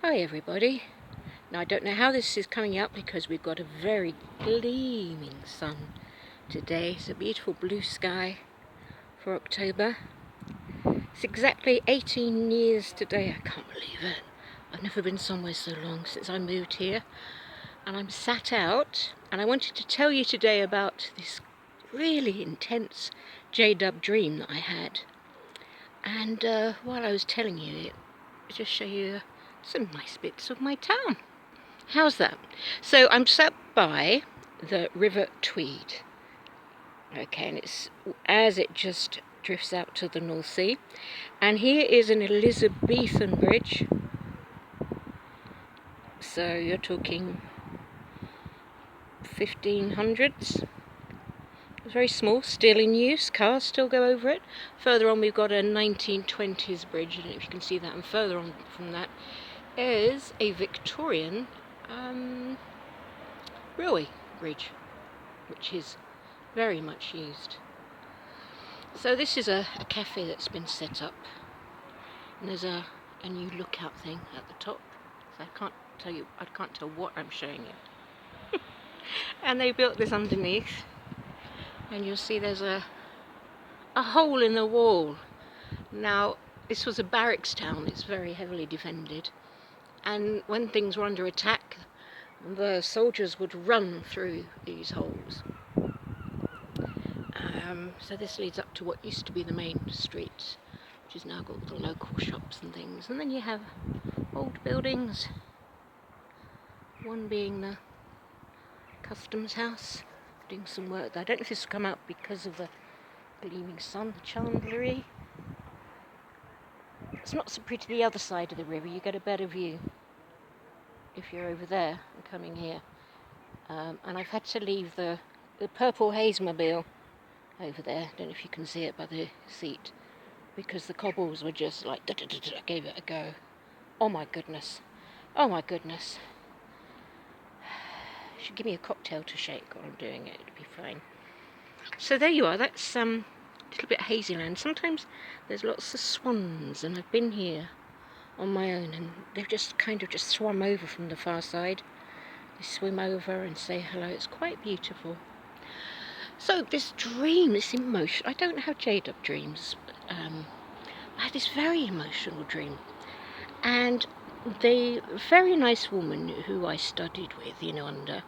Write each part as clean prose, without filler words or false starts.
Hi everybody. Now I don't know how this is coming out because we've got a very gleaming sun today. It's a beautiful blue sky for October. It's exactly 18 years today. I can't believe it. I've never been somewhere so long since I moved here. And I'm sat out and I wanted to tell you today about this really intense J-dub dream that I had. And while I was telling you it, I'll just show you some nice bits of my town. How's that? So I'm sat by the River Tweed. Okay, and it's as it just drifts out to the North Sea. And here is an Elizabethan bridge. So you're talking 1500s. It's very small, still in use. Cars still go over it. Further on we've got a 1920s bridge. I don't know if you can see that. And further on from that is a Victorian railway bridge, which is very much used. So this is a cafe that's been set up, and there's a new lookout thing at the top. So I can't tell what I'm showing you. And they built this underneath, and you'll see there's a hole in the wall. Now this was a barracks town. It's very heavily defended, and when things were under attack, the soldiers would run through these holes. So this leads up to what used to be the main street, which has now got all the local shops and things. And then you have old buildings, one being the customs house, doing some work there. I don't know if this will come out because of the gleaming sun, the chandlery. It's not so pretty the other side of the river. You get a better view if you're over there and coming here. And I've had to leave the purple Hazemobile over there. I don't know if you can see it by the seat, because the cobbles were just like I gave it a go. Oh my goodness. Oh my goodness. Should give me a cocktail to shake while I'm doing it. It'd be fine. So there you are. That's a little bit hazy land. Sometimes there's lots of swans, and I've been here on my own, and they've just kind of just swum over from the far side. They swim over and say hello. It's quite beautiful. So this dream, this emotion, I don't have J-dub dreams, but I had this very emotional dream. And the very nice woman who I studied with, under,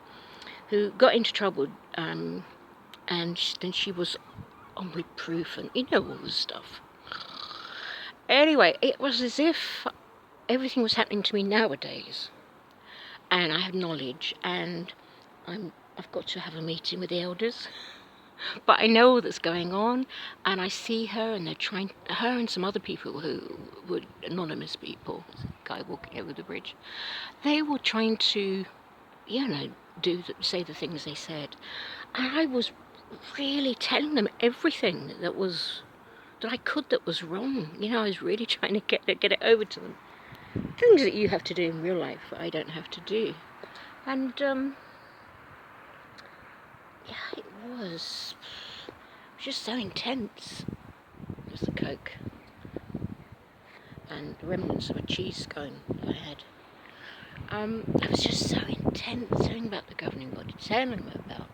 who got into trouble, and then she was on reproof and all the stuff. Anyway, it was as if everything was happening to me nowadays. And I have knowledge, and I've got to have a meeting with the elders. But I know all that's going on, and I see her, and they're trying, her and some other people who were anonymous people, a guy walking over the bridge, they were trying to, say the things they said. And I was really telling them everything that I could that was wrong. I was really trying to get it over to them. Things that you have to do in real life that I don't have to do. And it was just so intense. There's the Coke and the remnants of a cheese scone I had. It was just so intense, telling about the governing body, telling them about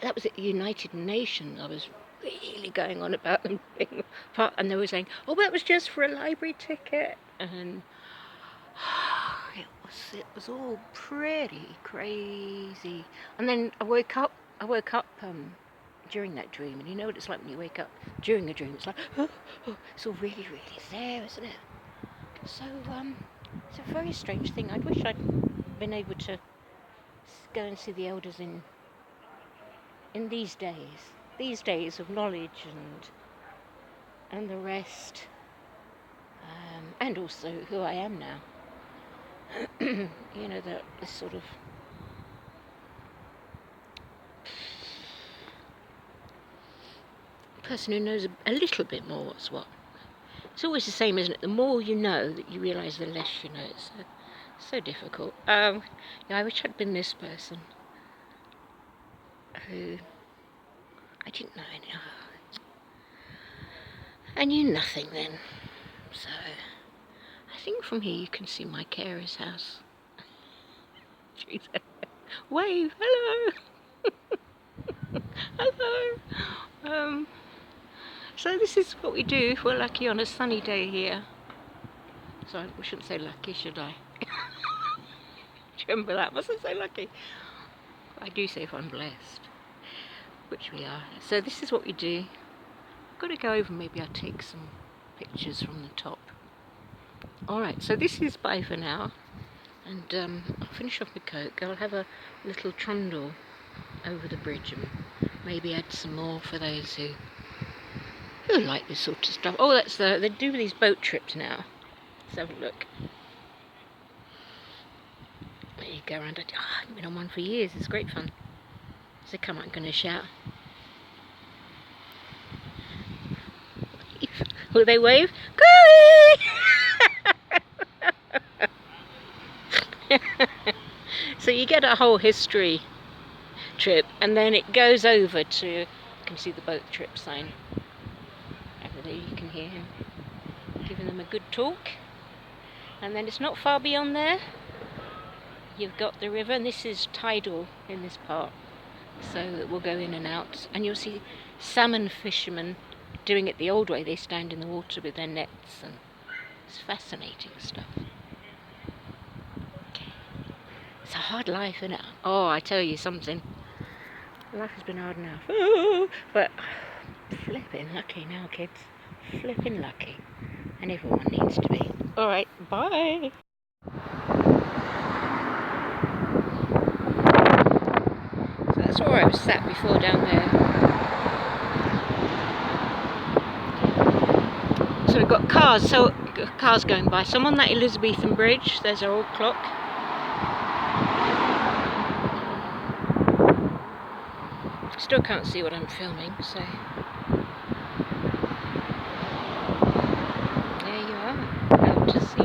that was at the United Nations. I was really going on about them being part, and they were saying, that was just for a library ticket, and it was all pretty crazy. And then I woke up during that dream, and you know what it's like when you wake up during a dream. It's like, it's all really, really there, isn't it? So it's a very strange thing. I wish I'd been able to go and see the elders in these days of knowledge and the rest, and also who I am now. This sort of person who knows a little bit more what's what. It's always the same, isn't it? The more you know, that you realise, the less you know. It's so difficult. I wish I'd been this person who I didn't know any. I knew nothing then. So I think from here you can see my carer's house. Wave, hello! Hello! So this is what we do if we're lucky on a sunny day here. So we shouldn't say lucky, should I? Do you remember that? Mustn't say lucky. I do say if I'm blessed, which we are. So this is what we do. I've got to go over, maybe I'll take some pictures from the top. Alright, so this is bye for now. And I'll finish off my Coke. I'll have a little trundle over the bridge and maybe add some more for those who like this sort of stuff. Oh, that's they do these boat trips now. Let's have a look. There you go around. I haven't been on one for years. It's great fun. So come on, I'm going to shout. Will they wave? Gooey! So you get a whole history trip, and then it goes over to, you can see the boat trip sign. Over there you can hear him giving them a good talk. And then it's not far beyond there. You've got the river, and this is tidal in this part, so it will go in and out. And you'll see salmon fishermen doing it the old way. They stand in the water with their nets, and it's fascinating stuff. Okay. It's a hard life, isn't it? Oh, I tell you something. Life has been hard enough. Ooh, but flipping lucky now, kids. Flipping lucky. And everyone needs to be. Alright, bye! So that's where I was sat before down there. So we've got cars going by. So I'm on that Elizabethan bridge. There's our old clock. Still can't see what I'm filming, so there you are, out to sea.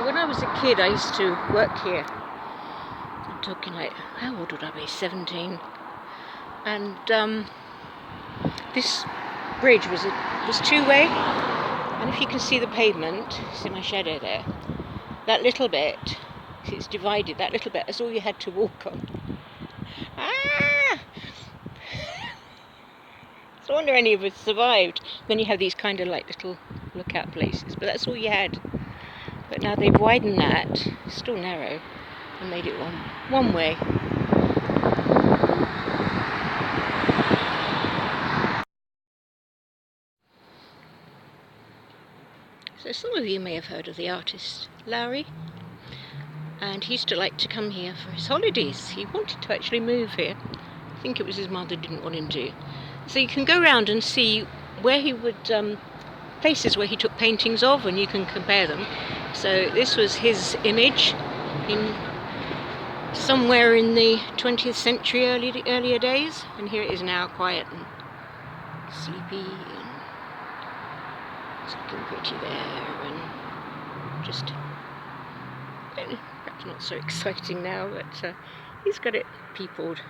When I was a kid, I used to work here. I'm talking like, how old would I be? 17. And this bridge was two-way. And if you can see the pavement, see my shadow there, that little bit, it's divided, that little bit, that's all you had to walk on. Ah! So I wonder any of us survived. Then you have these kind of like little lookout places, but that's all you had. But now they've widened that, still narrow, and made it one way. So some of you may have heard of the artist Larry, and he used to like to come here for his holidays. He wanted to actually move here. I think it was his mother didn't want him to. So you can go around and see where he would, places where he took paintings of, and you can compare them. So this was his image in somewhere in the 20th century, earlier days, and here it is now, quiet and sleepy, and it's looking pretty there, and just perhaps not so exciting now, but he's got it peopled.